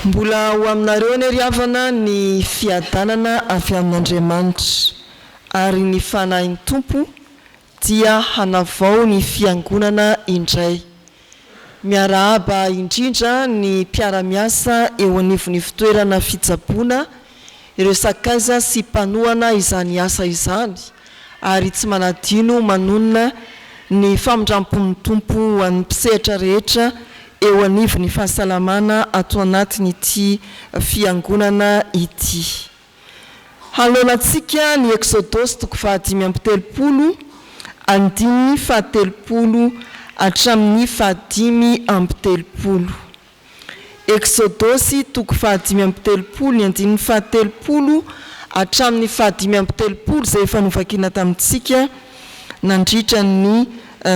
Mbola ho aminareo ny ry havana ny fiadanana avy amin'Andriamanitra ary ny fanahin'ny Tompo dia hanavao ny fiangonana indray. Miarahaba indrindra ny mpiara-miasa eo anivon'ny fitoerana fitsaboana, ireo sakaiza sy mpanohana izany asa izany, ary tsy manadino manonona ny famindrampon'ny Tompo ho an'ny mpisehatra rehetra eo anivon'ny fahasalamana ato anatin'ity fiangonana ity. Haloanantsika ny Exodus 5:30, andininy 30 hatramin'ny 5:30. Exodus 5:30, ny andininy 30 hatramin'ny 5:30 zay efa novakina tamintsika nandritra ny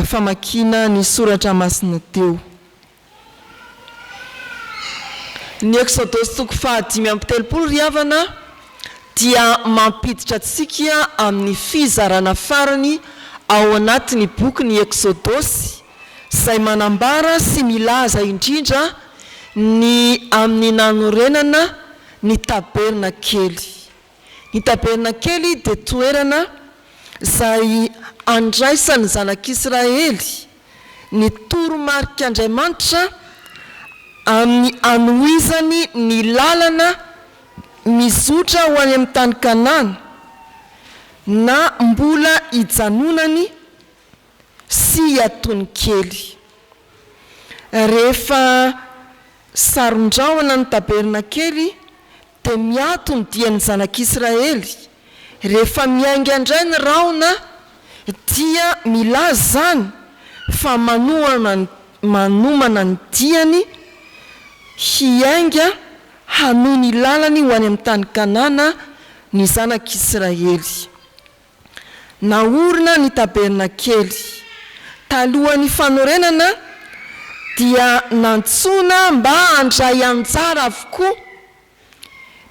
famakina ny soratra masina teo. Ny Exodus 5:30 ry havana dia mampiditra antsika amin'ny fizarana farany ao anatin'ny boky ny Exodus, izay manambara sy milaza indrindra ny amin'ny nanorenana ny tabernakely. Ny tabernakely dia toerana izay andraisany zanak'Israely ny toromarik'Andriamanitra amin'ny anohizany ny lalana mizotra ho any amin'ny tany Kanana na mbola hijanonany sy atony kely. Rehefa saron-drahona ny tabernakely dia miato ny dian'ny zanak'Israely. Rehefa miainga indray ny rahona dia milazany fa manomana ny diany hiainga hanohy ny lalany ho any amin'ny tany Kanana ny zanak'Israely. Naorina ny tabernakely talohan'ny fanorenana dia nantsona mba handray anjara avokoa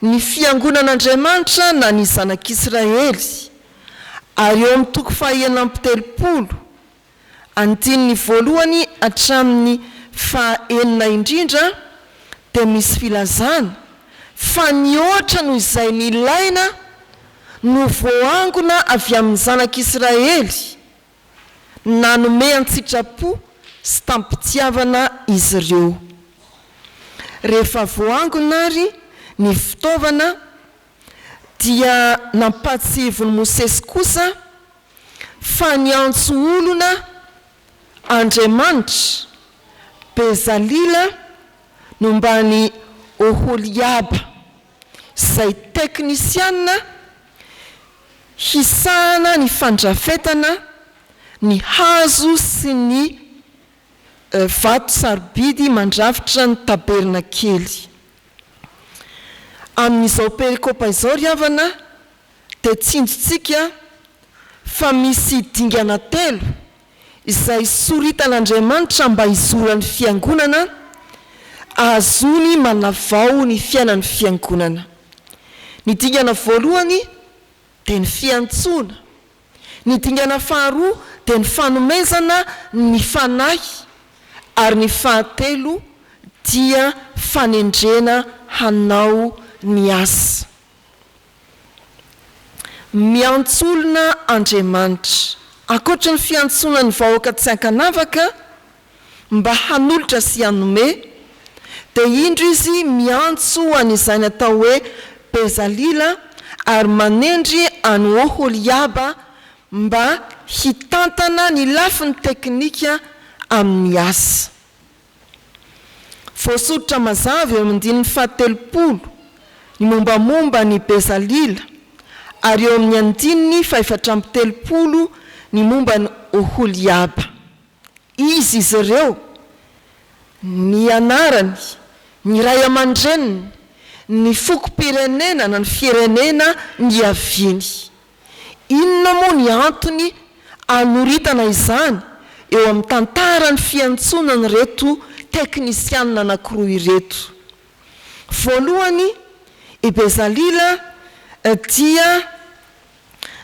ny fiangonan'Andriamanitra na ny zanak'Israely. Ary eo amin'ny toko 130, andininy 1 hatramin'ny 9 indrindra dia misy filazana fa nihoatra noho izay nilaina no voangona avy amin'ny zanak'Israely nanome an-tsitrapo sy tampitiavana izy ireo. Rehefa voangona ary ny fitaovana dia nampatsivony Mosesy kosa fa niantso olona Andriamanitra Bezalila nombany Oholiaba, izay teknisiana hisahana ny fandrafetana ny hazo sy ny vato sarobidy mandrafitra ny tabernakely. Amin'izao perikopa izao ry havana dia tsinjotsika fa misy dingana 3 izay soritan'Andriamanitra mba hizorany fiangonana ahazony manavao ny fiainan'ny fiangonana. Ny dingana 1 dia ny fiantsoana, ny dingana 2 dia ny fanomezana ny fanahy, ary ny 3 dia fanendrena hanao ny asa. Miantsolona Andriamanitra akoatra ny fiantsona ny vahoaka tsy ankanavaka mba hanolotra sy hanome, dia indro izy miantso an'izany atao hoe Bezalila ary manendry any Oholiaba mba hitantana ny lafiny teknika amin'ny asa. Voasoratra mazava eo amin'ny andininy 30 ny mombamomba ny Bezalila, ary eo amin'ny andininy 430 ny momba ny Oholiaba. Izy ireo ny anarany, ny ray aman-dreniny, ny fokom-pirenena na ny firenena ny aviany. Inona moa ny antony anoritana izany eo amin'ny tantarany fiantsonany reto teknisianina anankiroa ireto? Voalohany, i Bezalila dia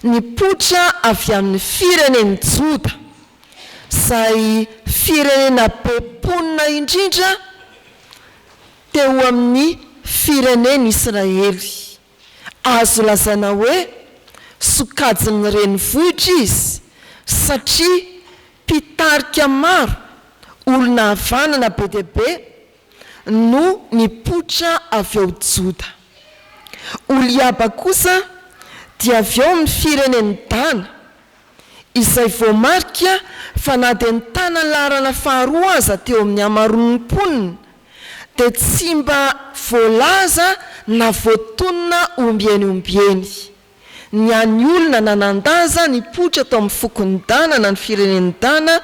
nipotra avy amin'ny firenen'i Joda, izay firenena be ponina indrindra teo amin'ny fireneny Israely. Azo lazaina hoe sokajin'ny renivohitra izy satria mpitarika maro olona havanana be dia be no nipoitra avy eo Joda. Oliaba kosa dia avy eo amin'ny fireneny Dana izay voamarika fa na dia nitana larana faharoa aza teo amin'ny hamaroan'ny mponina dia tsy mba voalaza na voatonona ombieny. Ny any olona nanandaza nipoitra tao amin'ny fokony Dana na ny fireneny Dana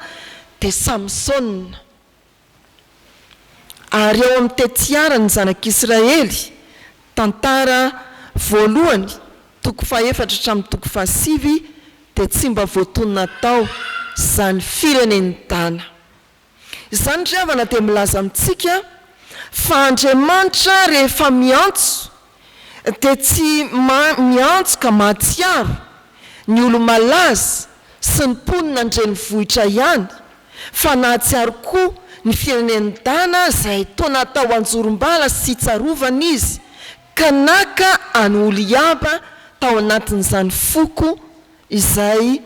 dia Samsona. Ary eo amin'ny tetiara ny zanak'Israely, tantara voalohany 4:7-7 dia tsy mba voatonona tao zany fireneny Dana. Izany ry havana dia milaza amintsika fa Andriamanitra rehefa miantso dia tsy miantso ka mahatsiaro ny olo malaza sy ny mponina an-drenivohitra ihany, fa nahatsiaro koa ny fireneny Dana izay toa natao anjorom-bala sy tsarovana izy ka naka any Oliaba tao anatin'izany foko izay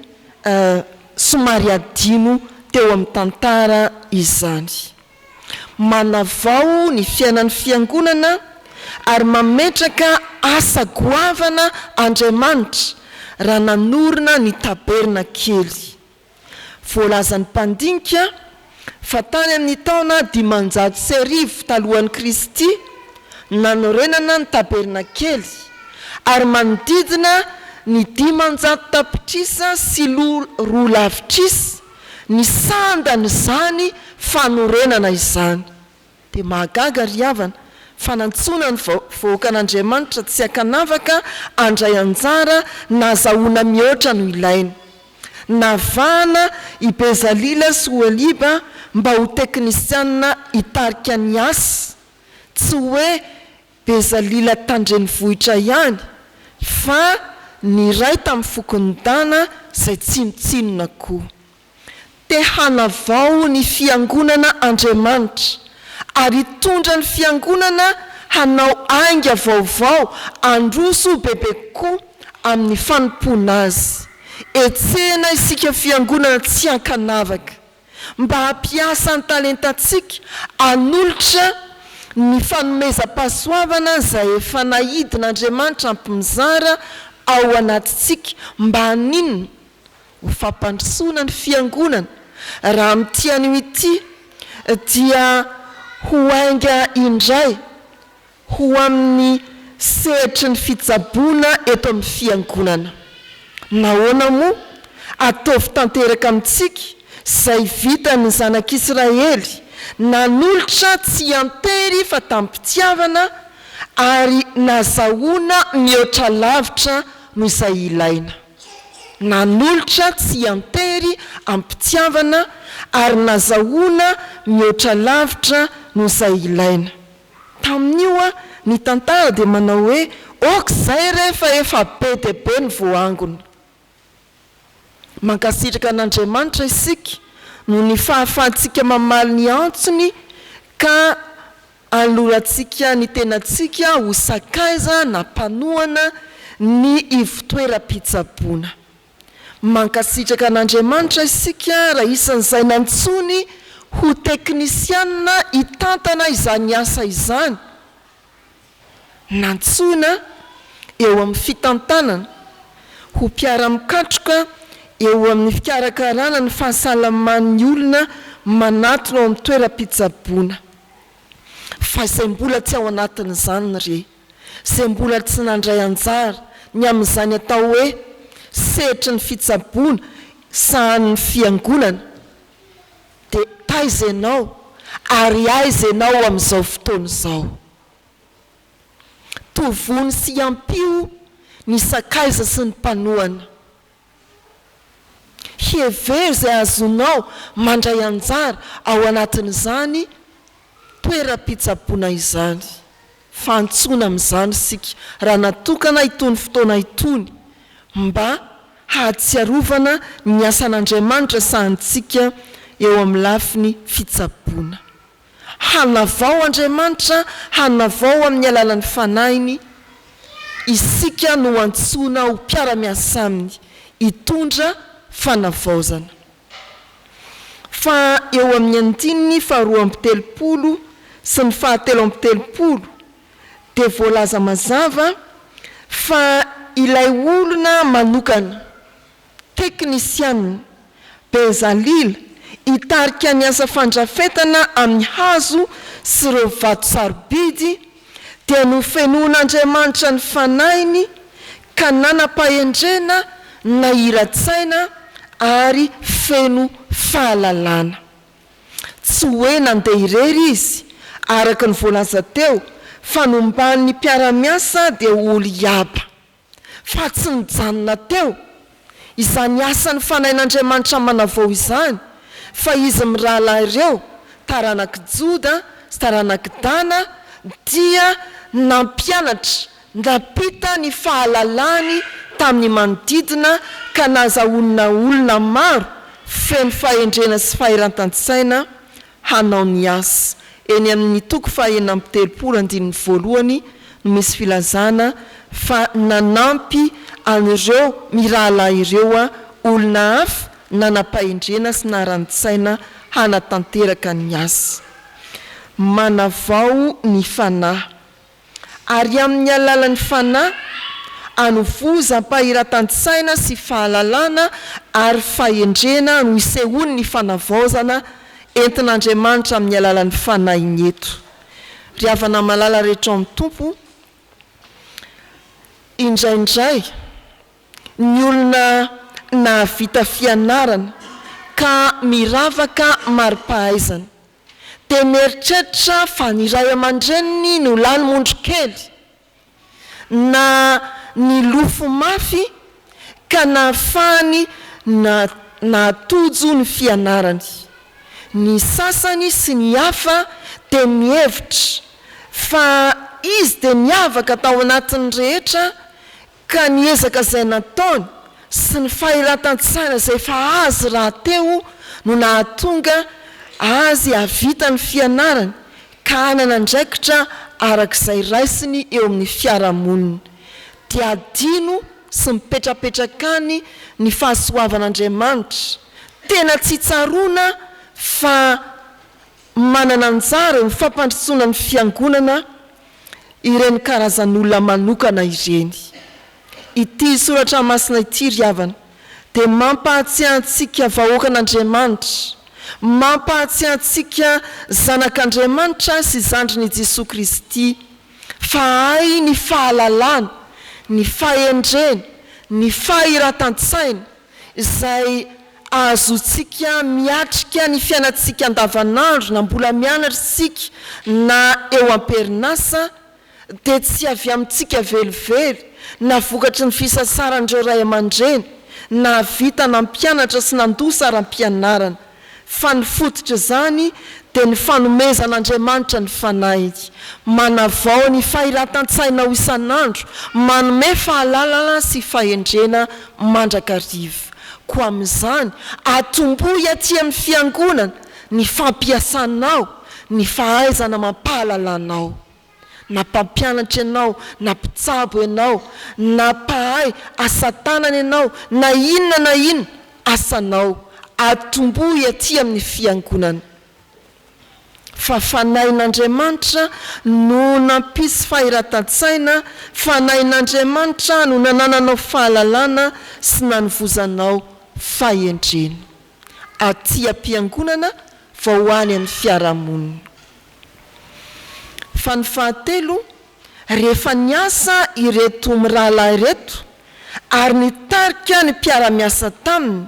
somary adino teo amin'ny tantara izany. Manavao ny fiainan'ny fiangonana ary mametraka asa goavana Andriamanitra raha nanorina ny taberna kely. Voalazan'ny mpandinika fa tany amin'ny taona 500 talohan'i Kristy nanorenana ny taberna kely ary manodidina ny 500 tapitrisa sy 2 lavitrisa ny sandany zany fanorenana izany. Dia mahagaga ry havana fa nantsona ny vahoakan'Andriamanitra tsy hakanavaka andray anjara nazahoana mihoatra no ilaina. Navana i Bezalila sy Oholiba mba ho teknisianina hitarika ny asa, tsy hoe Bezalila tandrenivohitra ihany fa ny ray tamin'ny fokony Dana izay tsy mitsinona koa. Te hanavao ny fiangonana Andriamanitra ary tondra ny fiangonana hanao ainga vaovao androso bebe koa amin'ny fanompona azy. Etsena isika fiangonana tsy hankanavaka mba hampiasa ny talentantsika hanolotra ny fanomezam-pahasoavana izay efa nahidin'Andriamanitra ampimizara ao anatintsika mba haninona ho fampandrosoana ny fiangonana. Raha amin'ity ity dia ho ainga indray ho amin'ny sehitry ny fitsaboana eto amin'ny fiangonana. Nahoana moa ataovy tanteraka amintsika izay vitany zanak'Israely nanolotra tsy antery fa tampitiavana ary nazahoana mihoatra lavitra no izay ilaina. Nanolotra tsy antery ampitiavana ary nazahoana mihoatra lavitra no izay ilaina. Tamin'io ny tantara dia manao hoe okizay rehefa efa be dia be ny voangona. Mankasitraka an'Andriamanitra isika no ny fahafahantsika mamaly ny antsony ka alorantsika ny tenantsika ho sakaiza na mpanohana ny ivotoeram-pitsaboana. Mankasitraka an'Andriamanitra isika raha isan'izay nantsony ho teknisianina hitantana izany asa izany. Nantsona eo amin'ny fitantanana ho mpiara-mikatroka eo amin'ny fikarakarana ny fahasalaman'ny olona manatona ao amin'ny toeram-pitsaboana. Fa izay mbola tsy ao anatin'izany re, izay mbola tsy nandray anjara ny amin'izany atao hoe sehitry ny fitsaboana sahan'ny fiangonana dia taiza ianao ary aiza ianao amin'izao fotoana izao. Tovony sy ampio ny sakaiza sy ny mpanohana. Hevery izay azonao mandray anjara ao anatin'izany toeram-pitsaboana izany. Fantsona amin'izany isika raha natokana itony fotoana itony mba hahatsiarovana ny asan'Andriamanitra sahantsika eo amin'ny lafiny fitsaboana. hanavao Andriamanitra, hanavao amin'ny alalan'ny fanainy, isika no antsoina ho mpiara-miasa aminy, hitondra fanavaozana. Fa eo amin'ny andininy faharoa amby telopolo sy ny fahatelo amby telopolo dia voalaza mazava fa ilay olona manokana teknisiana Bezalila hitarika ny asa fandrafetana amin'ny hazo sy ireo vato sarobidy dia nofenoan'Andriamanitra ny fanainy ka nanam-pahendrena na iratsaina ary feno fahalalana. Tsy hoe nandeha irery izy araka ny voalaza teo fa nombany mpiara-miasa dia olo iaba, fa tsy nijanona teo izany asan'ny fanain'Andriamanitra manavao izany, fa izy mirahalahy ireo taranaki Joda sy taranaki Dana dia nampianatra napita ny fahalalany tamin'ny manodidina ka nazahoana olona maro feno fahendrena sy fahiran-tantsaina hanao ny asa. Eny amin'ny toko fahaenina amby telopolo andininy voalohany no misy filazana fa nanampy an'ireo mirahalahy ireo olona hafa nanam-pahendrena sy naharan-tsaina hanatanteraka ny asa. Manavao ny fanahy, ary amin'ny alalan'ny fanahy anovoza mpahiran-tantsaina sy fahalalana ary fahendrena no isehony ny fanavaozana entin'Andriamanitra amin'ny alalan'ny fanahy eto. Ry havana malala rehetra amin'ny tompo, indraindray ny olona nahavita fianarana ka miravaka mari-pahaizana dia mieritreritra fa ny ray aman-dreniny no lany mondrokely na ny lofo mafy ka nahafahany nahatojo ny fianarany. Ny sasany sy ny hafa dia mihevitra fa izy dia niavaka tao anatin'ny rehetra ka niezaka izay nataony sy ny fahiran-tantsaina izay fa azy raha teo no nahatonga azy havita ny fianarany ka hanana andraikitra arak'izay raisiny eo amin'ny fiarahamonina. Dia adino sy mipetrapetraka ny fahasoavan'Andriamanitra, tena tsy tsaroana fa manana anjara eo mifampandrosoana ny fiangonana ireny karazan'olona manokana ireny. Ity soratra masina ity ry havana dia mampahatsiahantsika vahoakan'Andriamanitra, mampahatsiahantsika zanak'Andriamanitra sy zandriny Jesosy Kristy fa ay ny fahalalana, ny fahendrena, ny fahiran-tantsaina izay ahazoantsika miatrika ny fiainantsika andavanandro na mbola mianatra isika na eo am-perinasa dia tsy avy amintsika velively na vokatry ny fisasaran'ireo ray aman-dreny na vita nampianatra sy nandosa ara-pianarana, fa ny fototra izany dia ny fanomezan'Andriamanitra ny fanahy, manavao ny fahiran-tantsaina ho isan'andro, manome fahalalana sy fahendrena mandrakariva. Ko amin'izany atombohy aty amin'ny fiangonana ny fampiasanao, ny fahaizana mampahalalanao, na mpampianatra ianao, na mpitsabo ianao, na mpahay asa tanana ianao, na inona asanao, atombohy aty amin'ny fiangonana. Fa fanahin'Andriamanitra no nampisy fahiran-tantsaina, fanahin'Andriamanitra no nanananao fahalalana sy nanovozanao fahendrena aty am-piangonana vao ho any amin'ny fiarahamonina. Fa ny fahatelo, rehefa niasa ireto mirahalahy ireto ary nitarika ny mpiara-miasa taminy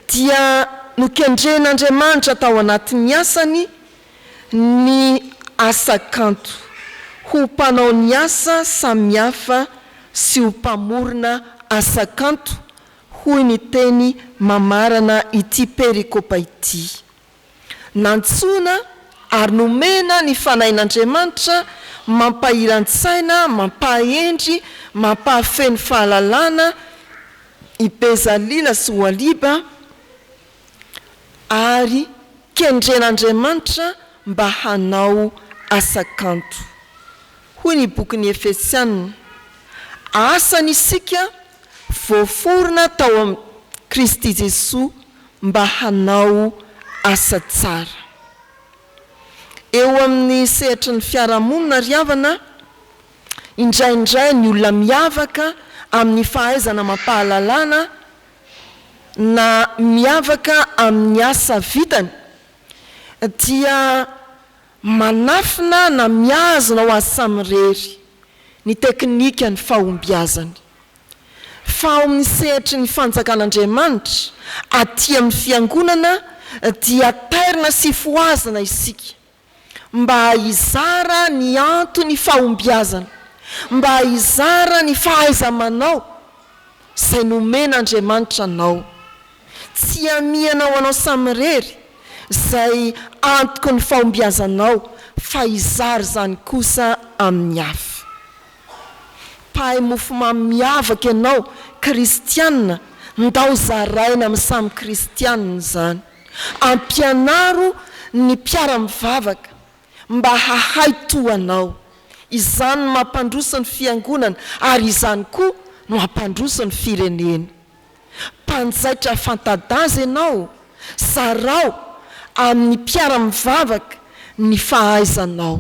dia nokendren'Andriamanitra tao anatin'ny asany ny asa-kanto ho mpanao ny asa samihafa sy ho mpamorona asa-kanto, hoy ny teny mamarana ity perikopa ity. Nantsoina ary nomena ny fanahin'Andriamanitra mampahiran-tsaina, mampahendry, mampahafeno fahalalana i Bezalila sy Oholiba, ary kendren'Andriamanitra mba hanao asa-kanto. Hoy ny bokin'ny Efesianina, asany isika voaforona tao amin'ny Kristy Jesoa mba hanao asa tsara. Eo amin'ny sehatra ny fiarahamonina ry havana, indraindray ny olona miavaka amin'ny fahaizana mampahalalana na miavaka amin'ny asa vitany dia manafina na miazona ho azy samy rery ny teknika ny fahombiazany. Fa ao amin'ny sehatry ny fanjakan'Andriamanitra aty amin'ny fiangonana dia tairina sy foazana isika mba hizara ny antony fahombiazana, mba hizara ny fahaiza-manao izay nomen'Andriamanitra anao. Tsy amianao anao samy rery izay antoko ny fahombiazanao, fa hizara zany kosa amin'ny hafa. Pahay mofomamy miavaka ianao kristianina, ndao zaraina amin'ny samy kristianina zany. Ampianaro ny mpiara-mivavaka mba hahay toanao. Izany no mampandroso ny fiangonana, ary izany koa no mampandroso ny firenena. Mpanjaitra fantadaza ianao, zarao amin'ny mpiara-mivavaka ny fahaizanao.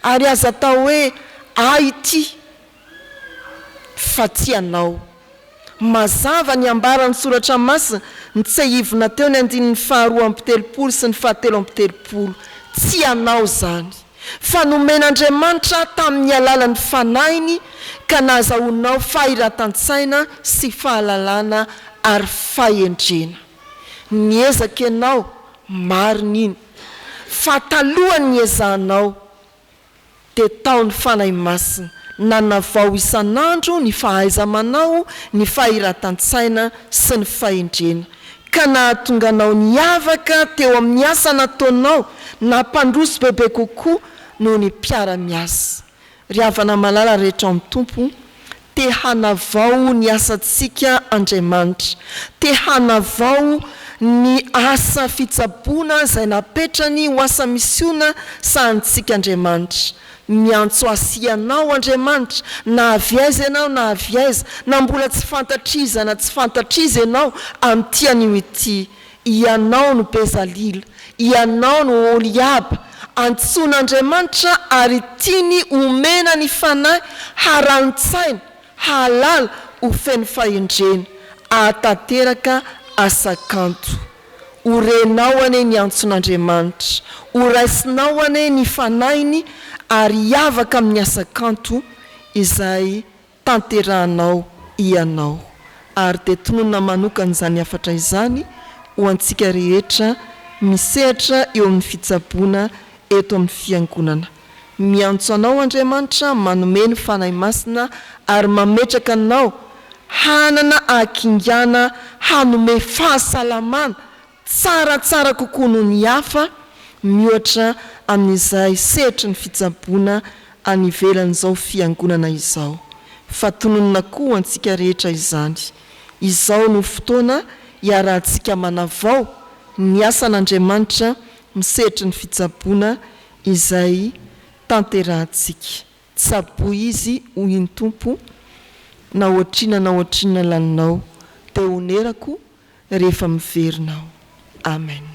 Ary aza atao hoe ity fa tsy anao. Mazava ny ambaran'ny soratra masina ny tsehivona teo ny 2:7 sy ny 7:7. Tsy anao zany, fa nomen'Andriamanitra tamin'ny alalan'ny fanainy ka nahazahoanao fahiratan-tsaina sy fahalalana ary fahendrena. Niezaka ianao, marina iny, fa talohany niezanao dia tao ny fanahy masina, nanavao isan'andro ny fahaiza-manao, ny fahiratan-tsaina sy ny fahendrena, ka nahatonganao niavaka teo amin'ny asa nataonao, nampandroso bebe kokoa noho ny mpiara-miasa. Ry havana malala rehetra amin'ny tompo, te hanavao ny asantsika Andriamanitra, te hanavao ny asa fitsaboana izay napetrany ho asa misiona sahantsika Andriamanitra. Miantso asianao Andriamanitra, na avy aiza ianao na avy aiza, na mbola tsy fantatriza na tsy fantatriza ianao amin'ity anio ity, ianao no Bezalila, ianao no Oliaba, antson'Andriamanitra ary tiany omena ny fanahy harantsaina, halala ho feno fahendrena, ahatanteraka asa-kanto. Orenao ane ny antson'Andriamanitra, oraisinao ane ny fanainy, ary hiavaka amin'ny asa-kanto izay tanterahanao ianao. Ary dia tononona manokan'izany hafatra izany ho antsika rehetra misehatra eo amin'ny fitsaboana eto amin'ny fiangonana. Miantso anao Andriamanitra manome ny fanahy masina ary mametraka anao hanana akingana hanome fahasalamana tsaratsara kokoa noho ny hafa, mihoatra amin'izay sehatra ny fitsaboana any ivelan'izao fiangonana izao. Fa tononona koa antsika rehetra izany. Izao no fotoana hiarahantsika manavao ny asan'Andriamanitra misehatra ny fitsaboana izay tanterahantsika. Tsaboy izy hoy ny Tompo, na ohatrinana laninao, dia onerako rehefa miverinao. Amen.